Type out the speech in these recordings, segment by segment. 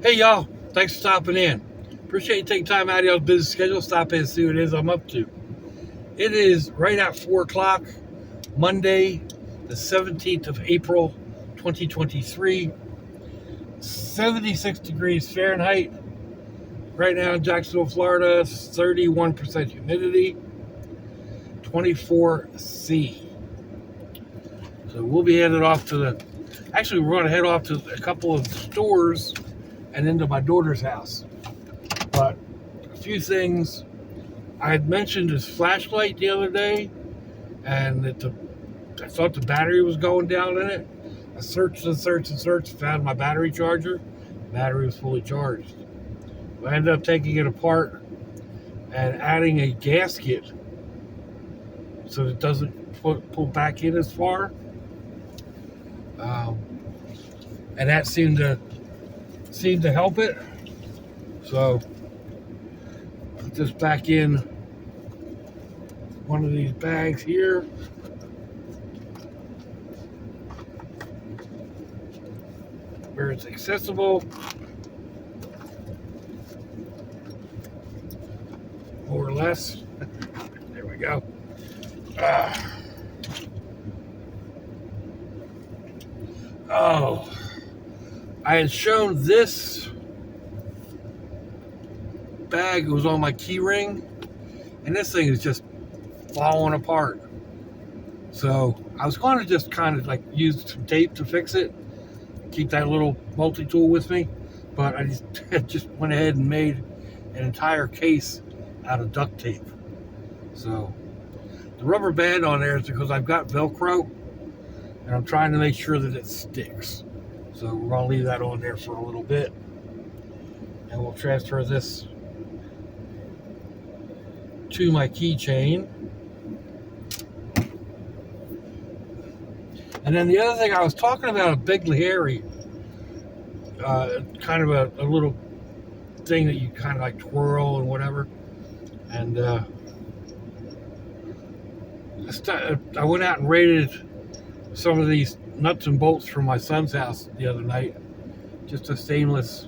Hey y'all, thanks for stopping in. Appreciate you taking time out of your busy schedule. Stop in and see what it is I'm up to. It is right at 4 o'clock, Monday, the 17th of April, 2023. 76 degrees Fahrenheit. Right now in Jacksonville, Florida, 31% humidity, 24C. So we'll be headed off to we're going to head off to a couple of stores and into my daughter's house. But a few things. I had mentioned this flashlight the other day, and I thought the battery was going down in it. I searched and searched and searched, found my battery charger. The battery was fully charged. I ended up taking it apart and adding a gasket so it doesn't pull back in as far. And that seemed to help it. So put this back in one of these bags here. Where it's accessible. More or less. There we go. I had shown this bag. It was on my key ring, and this thing is just falling apart. So I was going to just kind of like use some tape to fix it, keep that little multi-tool with me, but I just went ahead and made an entire case out of duct tape. So the rubber band on there is because I've got Velcro, and I'm trying to make sure that it sticks. So we're going to leave that on there for a little bit, and we'll transfer this to my keychain. And then the other thing, I was talking about a Big Lahiri, kind of a little thing that you kind of like twirl and whatever. And I went out and raided some of these nuts and bolts from my son's house the other night. Just a stainless,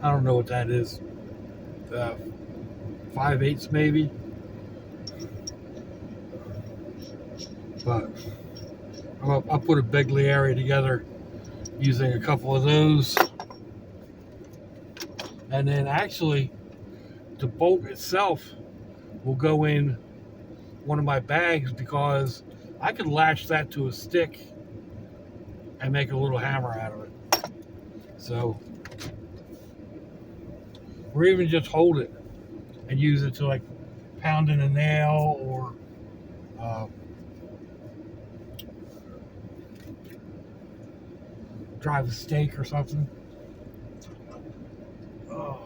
I don't know what that is, 5/8 maybe. But I'll put a Big Lahiri together using a couple of those. And then actually, the bolt itself will go in one of my bags because I could lash that to a stick and make a little hammer out of it. So, or even just hold it and use it to like pound in a nail or drive a stake or something. Oh.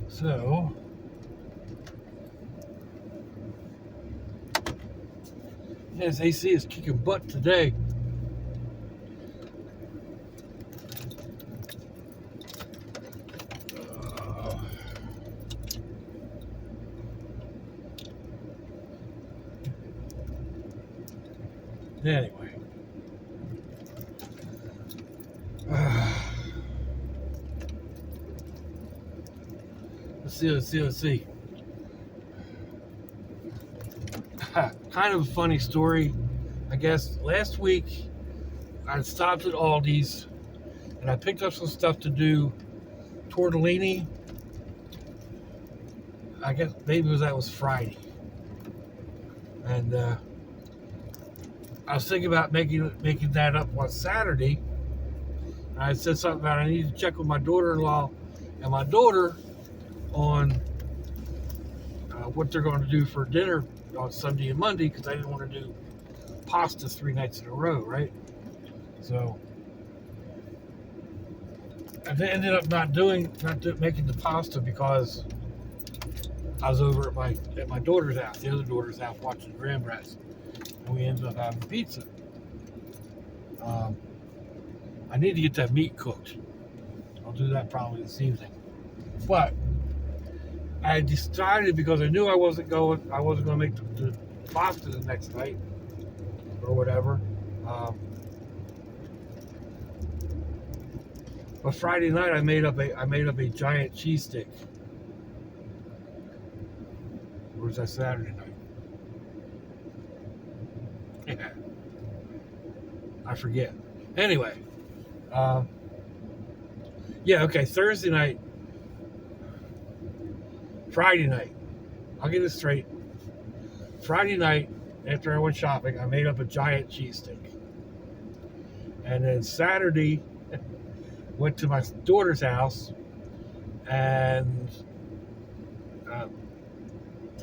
So, yes, AC is kicking butt today. Anyway. Let's see. Kind of a funny story, I guess. Last week, I stopped at Aldi's, and I picked up some stuff to do tortellini. I guess maybe that was Friday. And I was thinking about making that up on Saturday. And I said something about I need to check with my daughter-in-law and my daughter on what they're going to do for dinner on Sunday and Monday, because I didn't want to do pasta 3 nights in a row, right? So I ended up not making the pasta because I was over at my daughter's house, the other daughter's house, watching the Grandbrats, and we ended up having pizza. I need to get that meat cooked. I'll do that probably this evening. But I decided, because I knew I wasn't going to make the pasta the next night or whatever. But Friday night I made up a giant cheese stick. Or was that Saturday night? Yeah, I forget. Anyway, yeah, okay. Thursday night, Friday night. I'll get it straight. Friday night, after I went shopping, I made up a giant cheese stick. And then Saturday, went to my daughter's house, and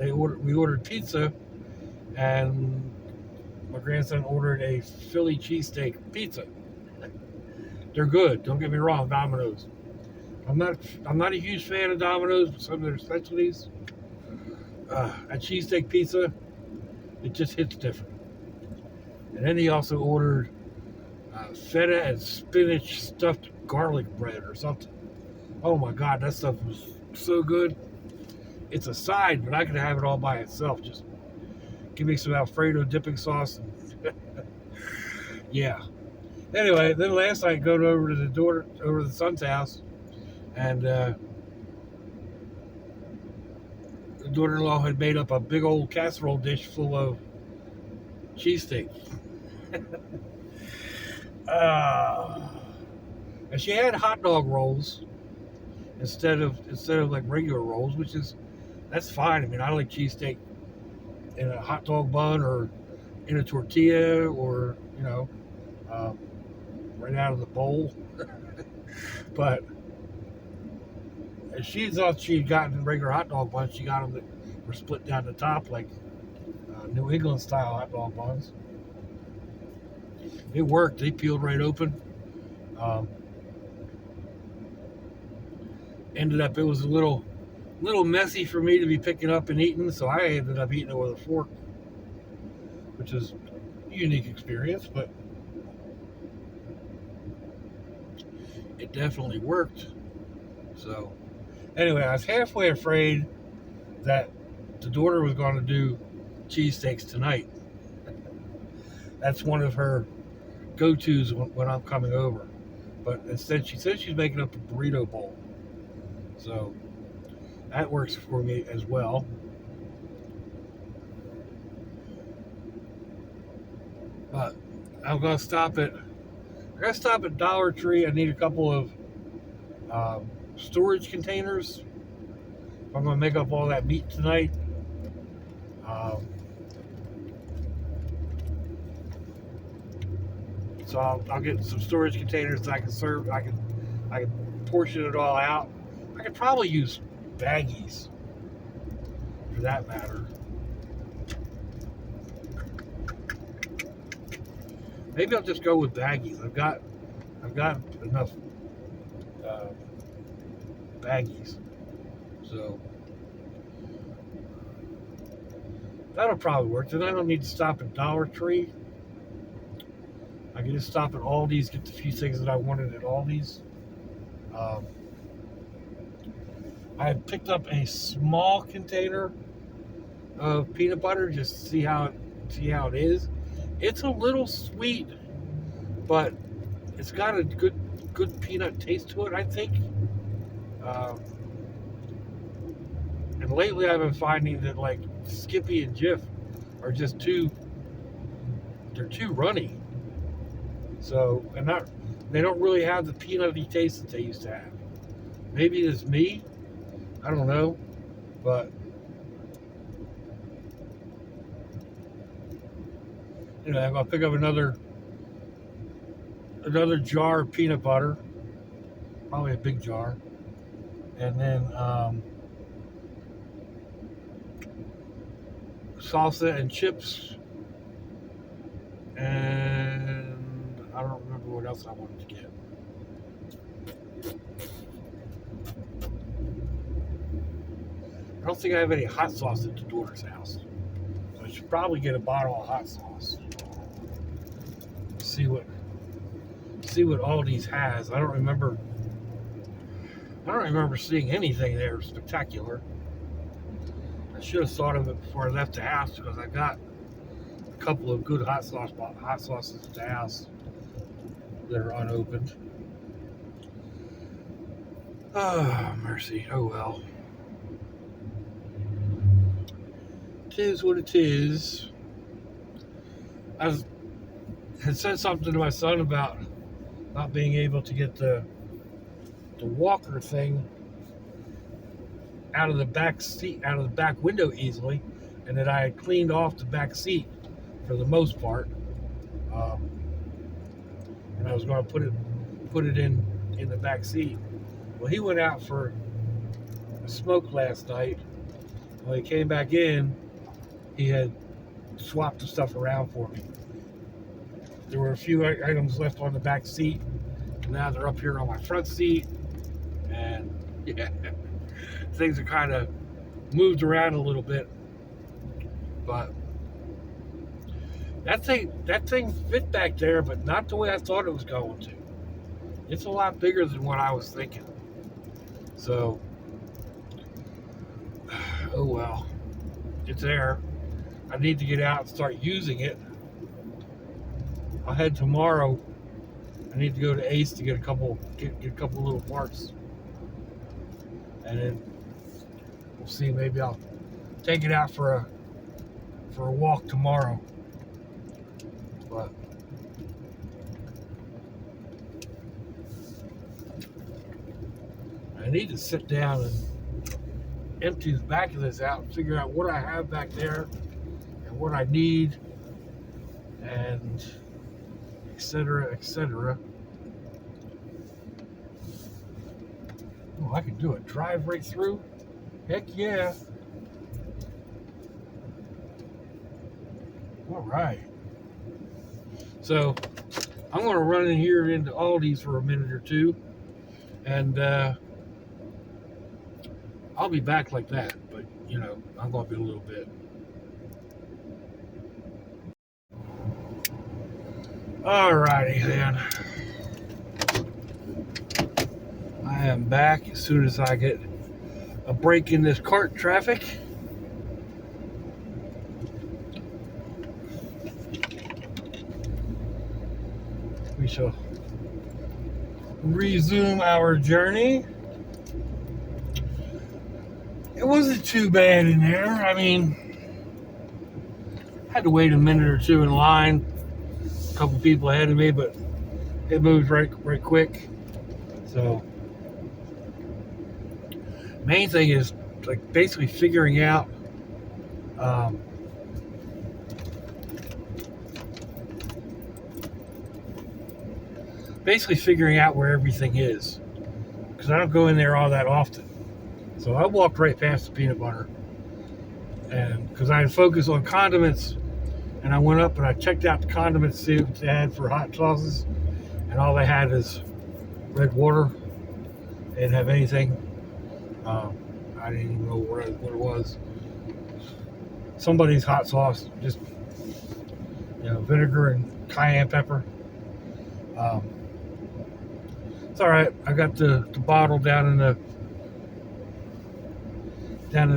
we ordered pizza, and my grandson ordered a Philly cheesesteak pizza. They're good. Don't get me wrong, Domino's. I'm not a huge fan of Domino's, but some of their specialties. A cheesesteak pizza, it just hits different. And then he also ordered feta and spinach stuffed garlic bread or something. Oh my God, that stuff was so good. It's a side, but I could have it all by itself. Just give me some Alfredo dipping sauce. Yeah. Anyway, then last night, go over to the son's house, and the daughter-in-law had made up a big old casserole dish full of cheesesteak. And she had hot dog rolls instead of like regular rolls, that's fine. I mean, I like cheesesteak in a hot dog bun or in a tortilla, or right out of the bowl. But she thought she had gotten regular hot dog buns. She got them that were split down the top like New England style hot dog buns. It worked. They peeled right open. Ended up, it was a little messy for me to be picking up and eating, so I ended up eating it with a fork, which is a unique experience, but it definitely worked. So anyway, I was halfway afraid that the daughter was going to do cheesesteaks tonight. That's one of her go-tos when I'm coming over. But instead, she said she's making up a burrito bowl. So that works for me as well. But I'm going to stop at Dollar Tree. I need a couple of storage containers. I'm going to make up all that meat tonight. So I'll get some storage containers that I can serve. I can portion it all out. I could probably use baggies for that matter. Maybe I'll just go with baggies. I've got enough baggies, so that'll probably work. Then I don't need to stop at Dollar Tree. I can just stop at Aldi's, get the few things that I wanted at Aldi's. I had picked up a small container of peanut butter just to see how it is. It's a little sweet, but it's got a good peanut taste to it, I think. And lately I've been finding that like Skippy and Jif are just too runny. So, and they don't really have the peanutty taste that they used to have. Maybe it's me. I don't know. But anyway, I'm going to pick up another jar of peanut butter. Probably a big jar. And then salsa and chips. And I don't remember what else I wanted to get. I don't think I have any hot sauce at the daughter's house. So I should probably get a bottle of hot sauce. See what Aldi's has. I don't remember seeing anything there spectacular. I should have thought of it before I left the house, because I got a couple of good hot sauces at the house that are unopened. Oh, mercy. Oh, well. Tis what it is. Had said something to my son about not being able to get the walker thing out of the back seat, out of the back window easily, and that I had cleaned off the back seat for the most part, and I was going to put it in the back seat. Well, he went out for a smoke last night. When he came back in, he had swapped the stuff around for me. There were a few items left on the back seat, and now they're up here on my front seat, and yeah, things are kind of moved around a little bit, but that thing fit back there, but not the way I thought it was going to. It's a lot bigger than what I was thinking. So, oh well, it's there. I need to get out and start using it. I'll head tomorrow. I need to go to Ace to get a couple little parts, and then we'll see. Maybe I'll take it out for a walk tomorrow. But I need to sit down and empty the back of this out and figure out what I have back there and what I need, and etc. etc. Oh, I can do a drive right through. Heck yeah. All right. So I'm going to run in here into Aldi's for a minute or two, and I'll be back like that. But, you know, I'm going to be a little bit. All righty then. I am back as soon as I get a break in this cart traffic. We shall resume our journey. It wasn't too bad in there. I mean, I had to wait a minute or two in line. A couple people ahead of me, but it moved right quick. So, main thing is like basically figuring out where everything is, because I don't go in there all that often. So I walked right past the peanut butter, and because I had focused on condiments, and I went up and I checked out the condiments to see what they had for hot sauces, and all they had is red water. They didn't have anything. I didn't even know what it was. Somebody's hot sauce, just vinegar and cayenne pepper. It's all right. I got the bottle down in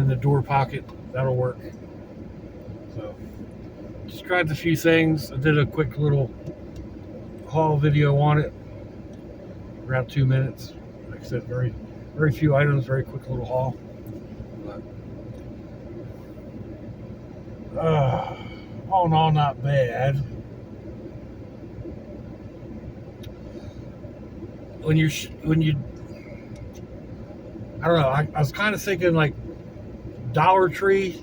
the door pocket. That'll work. So, just grabbed a few things. I did a quick little haul video on it, around 2 minutes. Like I said, very, very few items, very quick little haul. But, all in all, not bad. When you, I don't know. I was kind of thinking like Dollar Tree,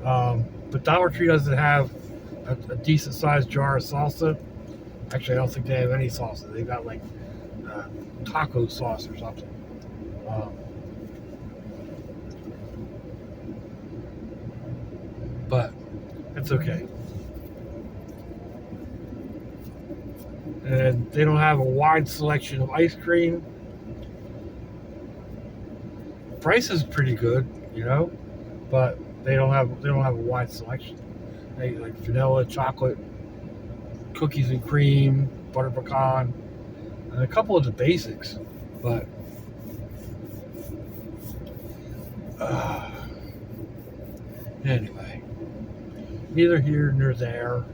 but Dollar Tree doesn't have a decent sized jar of salsa. Actually, I don't think they have any salsa. They got like taco sauce or something. But it's okay. And they don't have a wide selection of ice cream. Price is pretty good, but they don't have a wide selection. They like vanilla, chocolate, cookies and cream, butter pecan, and a couple of the basics. But anyway, neither here nor there.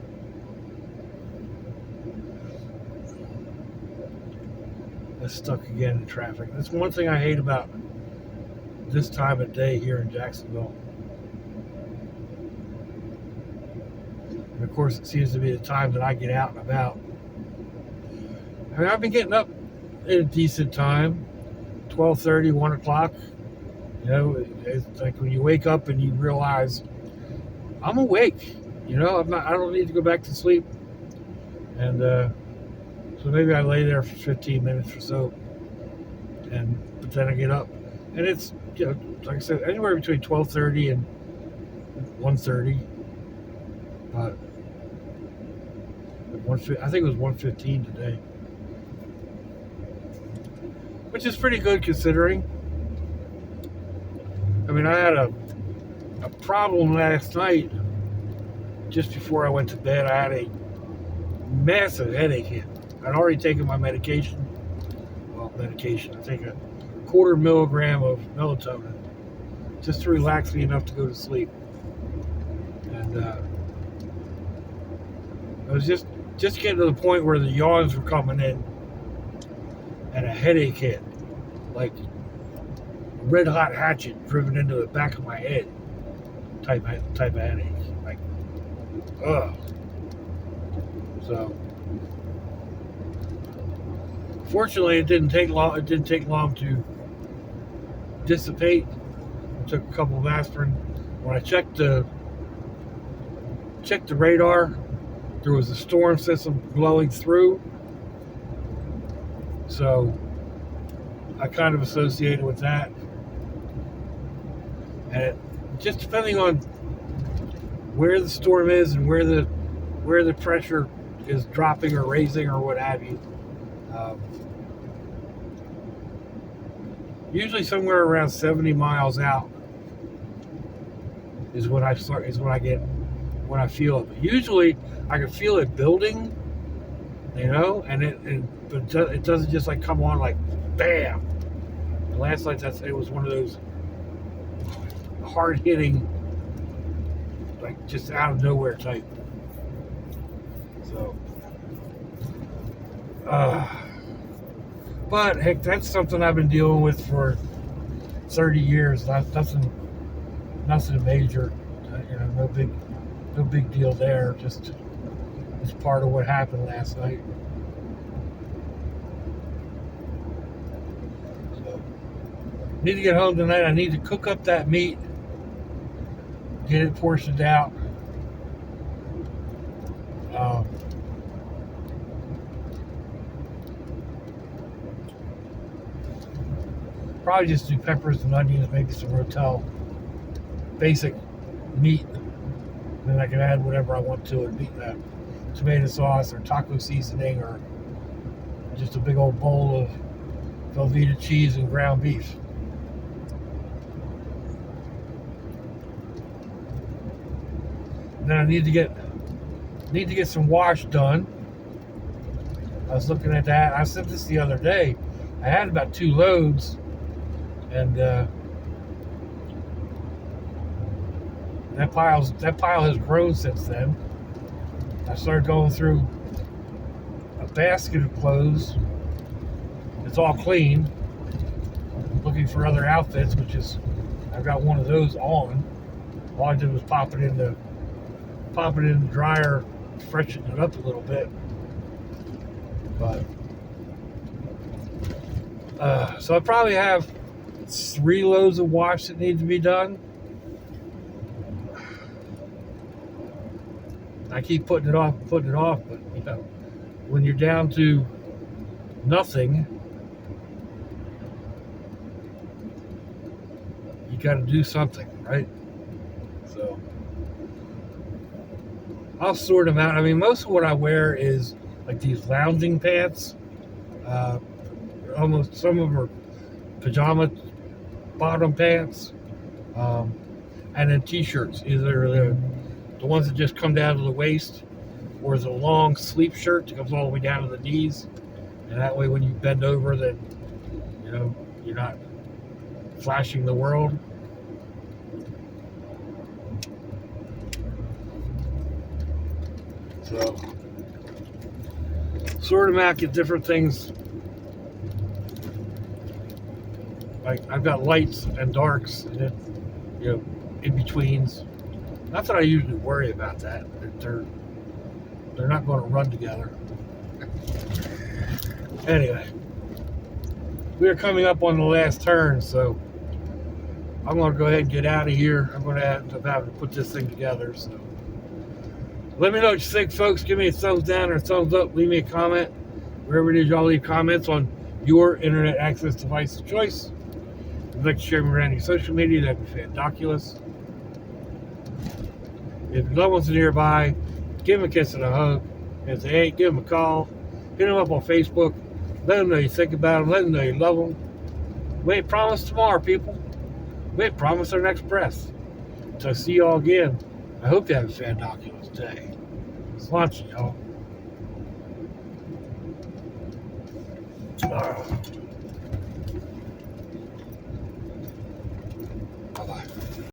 stuck again in traffic. That's one thing I hate about this time of day here in Jacksonville. And of course, it seems to be the time that I get out and about. I mean, I've been getting up at a decent time, 12:30, 1 o'clock. You know, it's like when you wake up and you realize I'm awake. You know, I don't need to go back to sleep. And so maybe I lay there for 15 minutes or so, but then I get up, and it's, you know, like I said, anywhere between 12:30 and 1:30. But I think it was 1:15 today, which is pretty good considering. I mean, I had a problem last night. Just before I went to bed, I had a massive headache hit. I'd already taken my medication. Well, medication. I take a 1/4 milligram of melatonin just to relax me enough to go to sleep. And I was just getting to the point where the yawns were coming in, and a headache hit, like a red hot hatchet driven into the back of my head, type of headache. Like, ugh. So, fortunately, it didn't take long. It didn't take long to dissipate. I took a couple of aspirin. When I checked the radar, there was a storm system blowing through. So I kind of associated with that. And just depending on where the storm is and where the pressure is dropping or raising or what have you, usually somewhere around 70 miles out is when I feel it. But usually I can feel it building, you know, but it doesn't just like come on like bam. And last night it was one of those hard hitting, like just out of nowhere type. So, but heck, that's something I've been dealing with for 30 years. Nothing major. You know, no big deal there. Just it's part of what happened last night. So, need to get home tonight. I need to cook up that meat, get it portioned out. Probably just do peppers and onions, maybe some rotel, basic meat. Then I can add whatever I want to it, tomato sauce or taco seasoning, or just a big old bowl of Velveeta cheese and ground beef. And then I need to get some wash done. I was looking at that. I said this the other day. I had about 2 loads, and that pile has grown since then. I started going through a basket of clothes. It's all clean. Looking for other outfits, which is, I've got one of those on. All I did was pop it in the dryer, freshen it up a little bit. But so I probably have 3 loads of wash that need to be done. I keep putting it off, but you know, when you're down to nothing, you got to do something, right? So I'll sort them out. I mean, most of what I wear is like these lounging pants. Almost some of them are pajama bottom pants, and then t-shirts, either the ones that just come down to the waist, or is a long sleep shirt that comes all the way down to the knees, and that way when you bend over, then you know you're not flashing the world. So sort them out, get different things like I've got lights and darks, and then, you know, in betweens. Not that I usually worry about that. They're not going to run together. Anyway, we are coming up on the last turn, so I'm going to go ahead and get out of here. I'm going to have to put this thing together. So let me know what you think, folks. Give me a thumbs down or a thumbs up. Leave me a comment. Wherever it is y'all leave comments on your internet access device of choice. If you'd like to share me around your social media, that'd be fantabulous. If your loved ones are nearby, give them a kiss and a hug. And say, hey, give them a call. Hit them up on Facebook. Let them know you think about them. Let them know you love them. We ain't promised tomorrow, people. We ain't promised our next breath. So see you all again. I hope you have a fantabulous day. It's launching, y'all. Bye-bye.